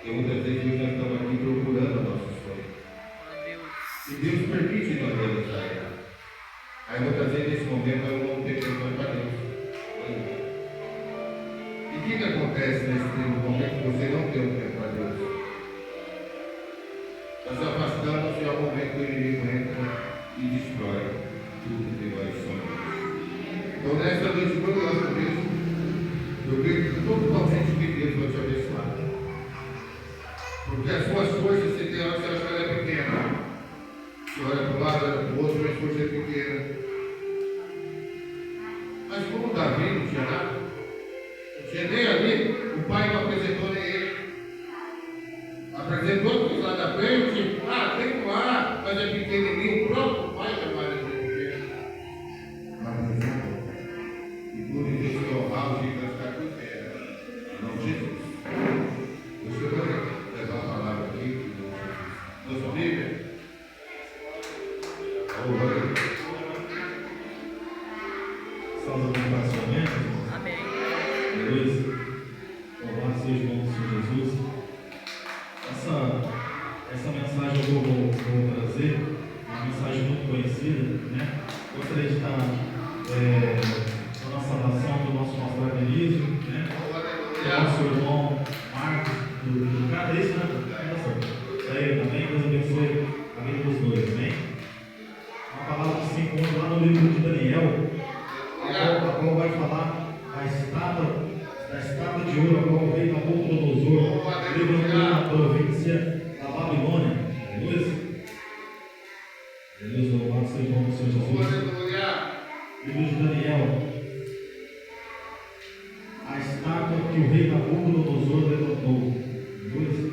E muitas vezes nós já estamos aqui procurando a nossa sonho. E Deus permite nós realizar ela. Aí muitas vezes nesse momento nós vamos ter tempo para Deus. E o que acontece nesse momento que você não tem um tempo para Deus? Nós nos afastamos e ao momento o inimigo entra e destrói tudo que vai sonhar. Então nessa noite, quando nós começamos, eu creio que totalmente que Deus vai te abençoar. Porque as suas forças, você tem hora que você acha que ela é pequena. Você olha para um lado, olha para o outro, mas a força é pequena. Mas como Davi não tinha nada, não tinha nem ali, o pai não apresentou nem ele. Apresentou os lá da frente, tem lá, mas é pequenininho, o próprio pai trabalha de pequeno. Mas e por isso que eu ralo de ficar com terra. Não Jesus. Você vai levar a palavra aqui, nossa Bíblia. Salve o Amém. Beleza? Louvado seja o nome do Senhor Jesus. Essa mensagem eu vou trazer, uma mensagem muito conhecida, né? Gostaria de estar na nossa nação do nosso pastor Denise, né? Do nosso irmão Marcos, do cara, isso, né? Isso aí, amém? Deus abençoe a vida dos dois, amém? Uma palavra que se encontra lá no livro de Daniel, a qual vai falar da estátua de ouro, a qual o rei Nabucodonosor levantou na província da Babilônia. Beleza? Beleza, louvado seja o nome do Senhor Jesus. Livro de Daniel. A estátua que o rei Nabucodonosor levantou. Beleza?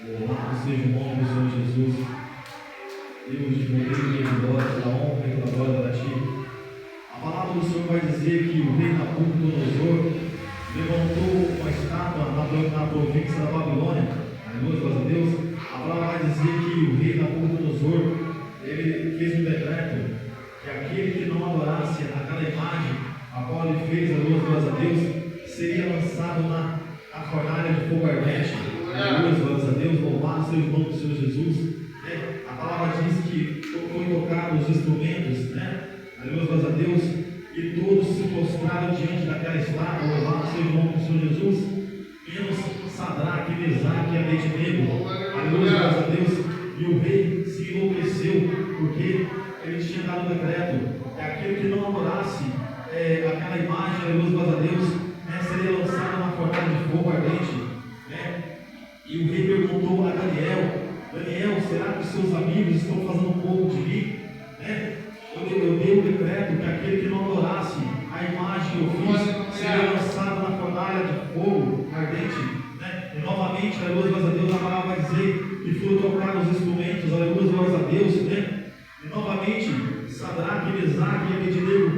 Louvado seja o nome do Senhor Jesus. Deus de poder e de glória, da honra e da glória para ti. A palavra do Senhor vai dizer que o rei Nabucodonosor levantou uma estátua na província da Babilônia. Aleluia, glória a Deus. A palavra vai dizer que o rei Nabucodonosor ele fez um decreto que aquele que não adorasse aquela imagem a qual ele fez, aleluia, glória a Deus, seria lançado na fornalha de fogo ardente. Aleluia, glória a Deus. Louvado seja o nome do Senhor Jesus. A palavra diz que foi tocado os instrumentos, né? Aleluia, glória a Deus. E todos se prostraram diante daquela estátua. Louvado seja o nome do Senhor Jesus. Menos Sadraque, Mesaque e Abednego. Aleluia, glória a Deus. E o rei se enlouqueceu, porque ele tinha dado um decreto que aquele que não adorasse aquela imagem, aleluia, glória a Deus, seria lançado na fornalha de fogo ardente. E o rei perguntou a Daniel: Daniel, será que os seus amigos estão fazendo um pouco de mim? Eu dei o decreto que aquele que não adorasse a imagem que eu fiz seria lançado na fornalha de fogo ardente. E novamente, aleluia, glória a Deus, a palavra vai dizer que foram tocados os instrumentos, aleluia, glória a Deus. E novamente, Sadraque, Mesaque e Abednego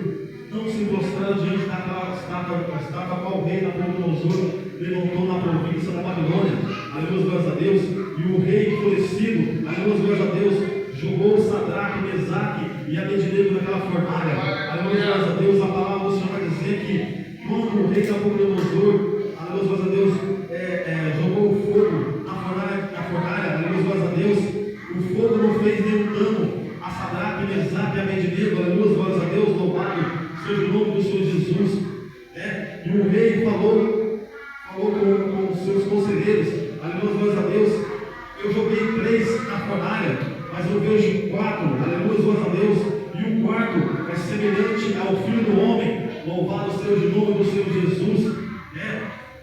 não se prostraram diante daquela estátua a qual o rei Nabucodonosor levantou na província da Babilônia. Aleluia, glória a Deus. E o rei enfurecido, aleluia, glória a Deus, jogou Sadraque, Mesaque e Abednego naquela fornalha. Aleluia, glória a Deus. A palavra do Senhor vai dizer que quando o rei Nabucodonosor, aleluia, glória a Deus, jogou o fogo na fornalha, aleluia, glória a Deus, o fogo não fez nenhum dano a Sadraque, Mesaque e Abednego. Aleluia, glória a Deus. Louvado seja o nome do Senhor Jesus. E o rei falou com os seus conselheiros, aleluia, glória a Deus. Eu joguei 3 na fornalha, mas eu vejo 4, aleluia, glória a Deus. E o quarto é semelhante ao Filho do Homem. Louvado seja o nome do Senhor Jesus.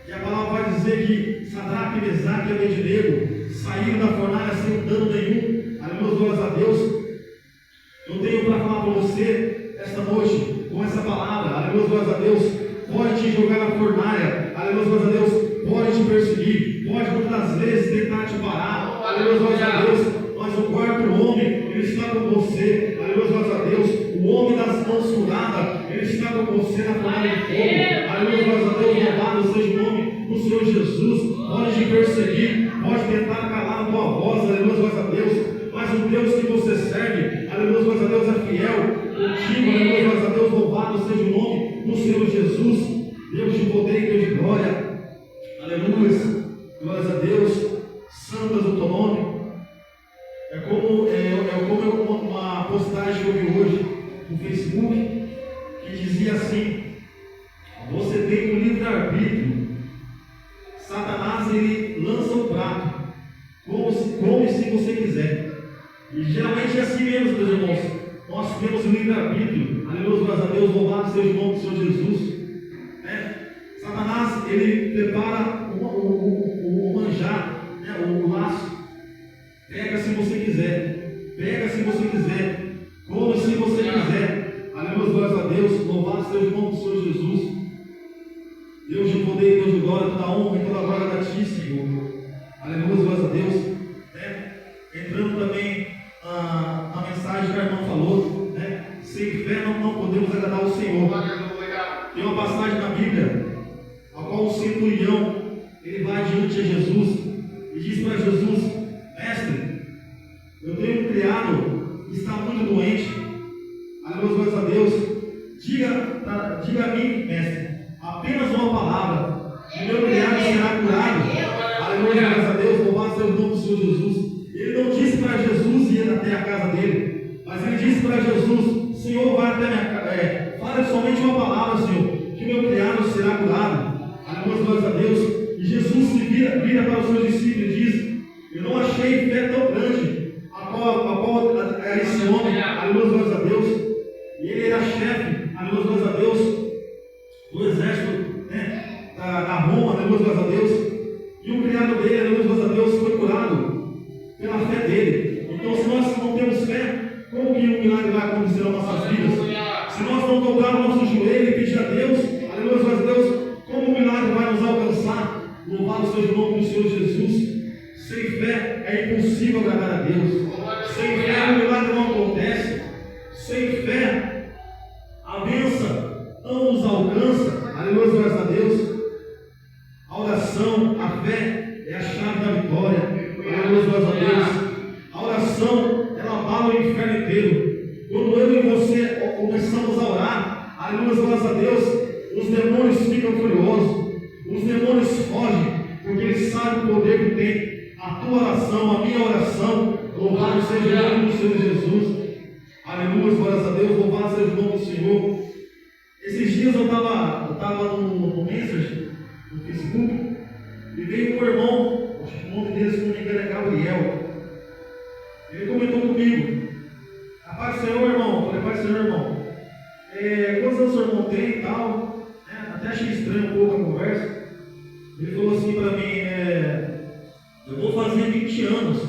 E a palavra vai dizer que Sadraque, Mesaque e Abednego saíram da fornalha sem dano nenhum. Aleluia, glória a Deus. Eu tenho para falar para você esta noite, com essa palavra, aleluia, glória a Deus, pode te jogar na fornalha, aleluia, glória a Deus, pode te perseguir, pode muitas vezes tentar te parar, aleluia, glória a Deus, mas o quarto homem, ele está com você, aleluia, glória a Deus, o homem das mãos furadas, ele está com você na fornalha de fogo, aleluia, glória a Deus, louvado seja o nome do Senhor Jesus, pode te perseguir, pode tentar calar a tua voz, aleluia, glória a Deus, mas o Deus que você serve, aleluia, glória a Deus, é fiel, contigo, aleluia, glória a Deus, louvado seja o nome do Senhor Jesus, Deus de poder e Deus de glória. santas do teu nome. É como uma postagem que eu vi hoje no Facebook, que dizia assim: você tem um livre-arbítrio. Satanás, ele lança o prato, come se você quiser. E geralmente é assim mesmo, meus irmãos. Nós temos o livre-arbítrio. Aleluia, graças a Deus, louvado seja o nome do Senhor Jesus. Satanás, ele prepara o manjar, o laço. Pega se você quiser, pega se você quiser, come se você quiser. Aleluia, glórias a Deus, louvado seja o nome do Senhor Jesus. Deus de poder, Deus de glória, toda honra e toda glória a ti, Senhor. Aleluia, glórias a Deus. Entrando também a mensagem que a irmã falou, sem fé não podemos agradar o Senhor. Tem uma passagem na Bíblia, a qual o centurião, ele vai diante de Jesus e diz para Jesus: mestre, eu tenho um criado que está muito doente. Aleluia, glórias a Deus. Diga a mim, mestre, apenas uma palavra, e meu criado será curado. Aleluia, glórias a Deus, louvado seja o nome do Senhor Jesus. Ele não disse para Jesus ir até a casa dele, mas ele disse para Jesus: Senhor, vai até minha casa, fale somente uma palavra, Senhor, que meu criado será curado. Aleluia, glórias a Deus. E Jesus se vira para os seus discípulos e diz: eu não achei fé tão grande a qual esse homem, aleluia, glórias a Deus. E ele era chefe, aleluia, glórias a Deus, do exército da Roma, aleluia, glórias a Deus. E o criado dele, aleluia, glórias a Deus, foi curado pela fé dele. Então, se nós não temos fé, como que o milagre vai acontecer nas nossas vidas? Se nós não dobrarmos o nosso joelho e pedir a Deus, aleluia, glórias a Deus, como o milagre vai nos alcançar? Louvado seja o nome do Senhor Jesus. Sem fé é impossível agradar a Deus. Sem fé o milagre não acontece. Sem fé a bênção não nos alcança. Aleluia, graças a Deus. A oração, a fé é a chave da vitória. Aleluia, graças a Deus. A oração, ela abala o inferno inteiro. Quando eu e você começamos a orar, aleluia, graças a Deus, os demônios ficam furiosos. Os demônios fogem, porque eles sabem o poder que tem a tua oração, a minha oração. Louvado seja o nome do Senhor Jesus. Aleluia, glórias a Deus, louvado seja o nome do Senhor. Esses dias eu estava no Messenger, no Facebook, e veio um irmão, acho que o nome dele, se não me engano, é Gabriel. Ele comentou comigo: a paz do Senhor, irmão. Eu falei: paz do Senhor, irmão. Quantos anos o seu irmão tem e tal? Até achei estranho um pouco a conversa. Ele falou assim para mim: eu vou fazer 20 anos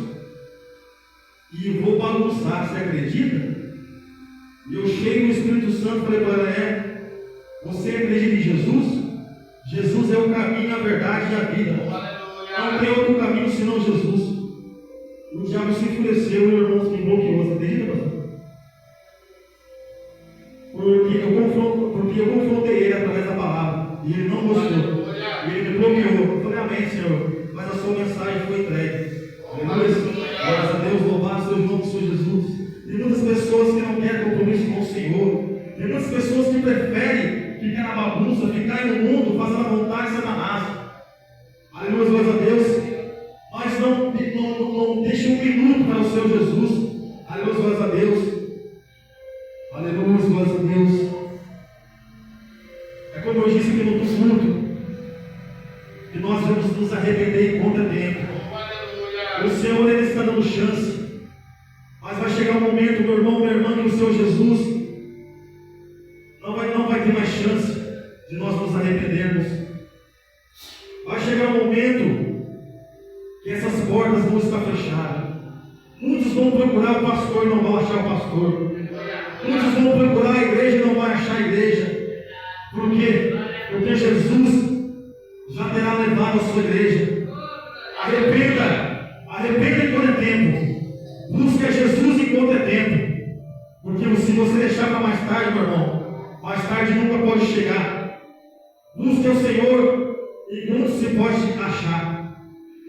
e eu vou bagunçar, você acredita? E eu cheguei no Espírito Santo e falei para ele: você acredita em Jesus? Jesus é o caminho, a verdade e a vida. Não tem outro caminho senão Jesus. O diabo se enfureceu e o irmão se bloqueou. Você acredita, pastor? Porque eu confrontei ele através da palavra e ele não gostou. E ele me bloqueou. Eu falei: amém, Senhor. Mas a sua mensagem foi entregue. Glórias a Deus, louvado seja o nome do Senhor Jesus. Tem muitas pessoas que não querem compromisso com o Senhor. Tem muitas pessoas que preferem ficar na bagunça, ficar no mundo, fazendo a vontade de Satanás. Aleluia, glórias a Deus. Mas não deixe um minuto para o Senhor Jesus. Aleluia, glórias a Deus. Aleluia, glórias a Deus. É como eu disse aqui no culto, que nós vamos nos arrepender em conta tempo. O Senhor, ele está dando chance. Mas vai chegar um momento, meu irmão, minha irmã, que o Senhor Jesus não vai ter mais chance de nós nos arrependermos. Vai chegar um momento que essas portas vão estar fechadas. Muitos vão procurar o pastor e não vão achar o pastor. Muitos vão procurar a igreja e não vão achar a igreja. Por quê? Porque Jesus já terá levado a sua igreja. Arrependa enquanto é tempo. Busque a Jesus enquanto é tempo. Porque se você deixar para mais tarde, meu irmão, mais tarde nunca pode chegar. Busque o Senhor enquanto se pode achar.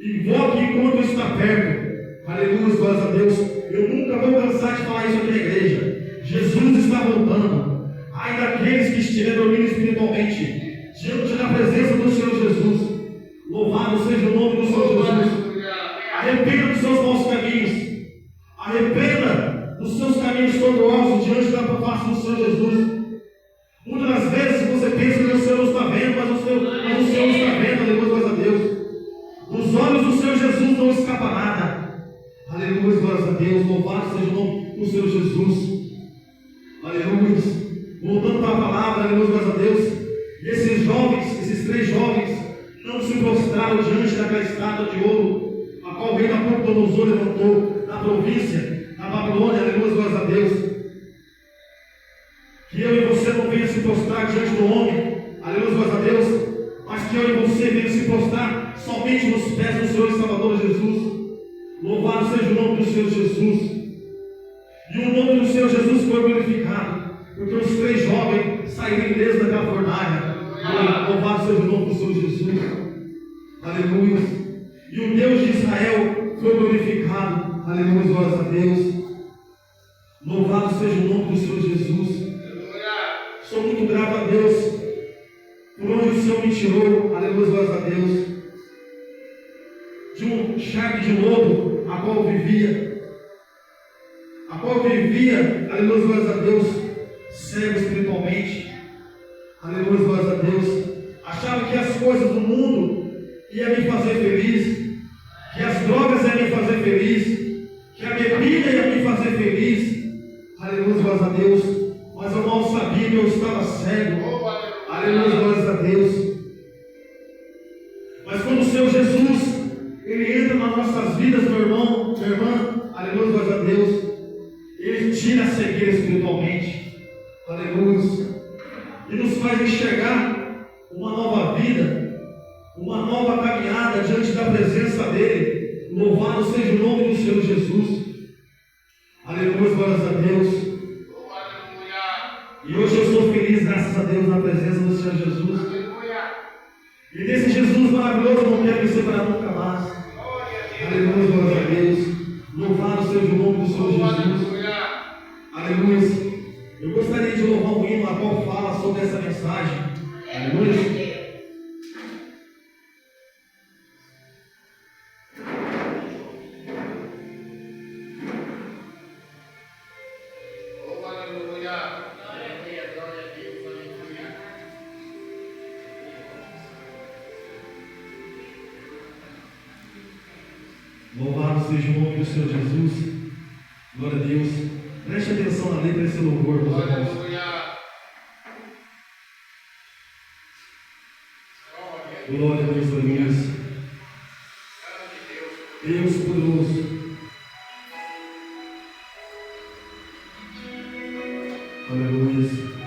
Invoque enquanto está perto. Aleluia, glórias a Deus. Eu nunca vou cansar de falar isso aqui na igreja. Jesus está voltando. Ai daqueles que estiverem dormindo espiritualmente diante da presença do Senhor Jesus. Louvado seja o nome do Senhor Jesus. Aleluia, glórias a Deus. Louvado seja o nome do Senhor Jesus. Aleluia. Voltando para a palavra, aleluia, glórias a Deus. E esses jovens, esses 3 jovens, não se prostraram diante daquela estátua de ouro, a qual o rei Nabucodonosor levantou na província, na Babilônia, aleluia, glórias a Deus. Que eu e você não venha se prostrar diante do homem, aleluia, glórias a Deus, mas que eu e você venha se prostrar somente nos pés do Senhor e Salvador Jesus. Louvado seja o nome do Senhor Jesus. E o nome do Senhor Jesus foi glorificado, porque os 3 jovens saíram ilesos daquela fornalha. Louvado seja o nome do Senhor Jesus. Aleluia. E o Deus de Israel foi glorificado. Aleluia, glórias a Deus. Louvado seja o nome do Senhor Jesus. Sou muito grato a Deus por onde o Senhor me tirou. Aleluia, glórias a Deus. De um charque de lodo a qual eu vivia. Aleluia, glórias a Deus, cego espiritualmente. Aleluia, glórias a Deus. Achava que as coisas do mundo iam me fazer feliz, que as drogas iam me fazer feliz, que a bebida ia me fazer feliz. Aleluia, glórias a Deus. Mas eu mal sabia que eu estava cego. Aleluia, glórias a Deus. Mas quando o Senhor Jesus, Ele entra nas nossas vidas, meu irmão, minha irmã, aleluia, glórias a Deus, Ele tira a cegueira espiritualmente. Aleluia. E nos faz enxergar uma nova vida, uma nova caminhada diante da presença dEle. Louvado seja o nome do Senhor Jesus. Aleluia, glórias a Deus. E hoje eu estou feliz, graças a Deus, na presença do Senhor Jesus. E desse Jesus maravilhoso eu não quero me separar nunca mais. Aleluia, glórias a Deus. Louvado seja o nome do Senhor Jesus. Aleluia. Eu gostaria de louvar um hino a qual fala sobre essa mensagem. Aleluia. Louvado seja o nome do Senhor Jesus. Glória a Deus. Preste atenção na letra desse louvor, meus irmãos. Glória a Deus, aleluia. Deus poderoso. Aleluia.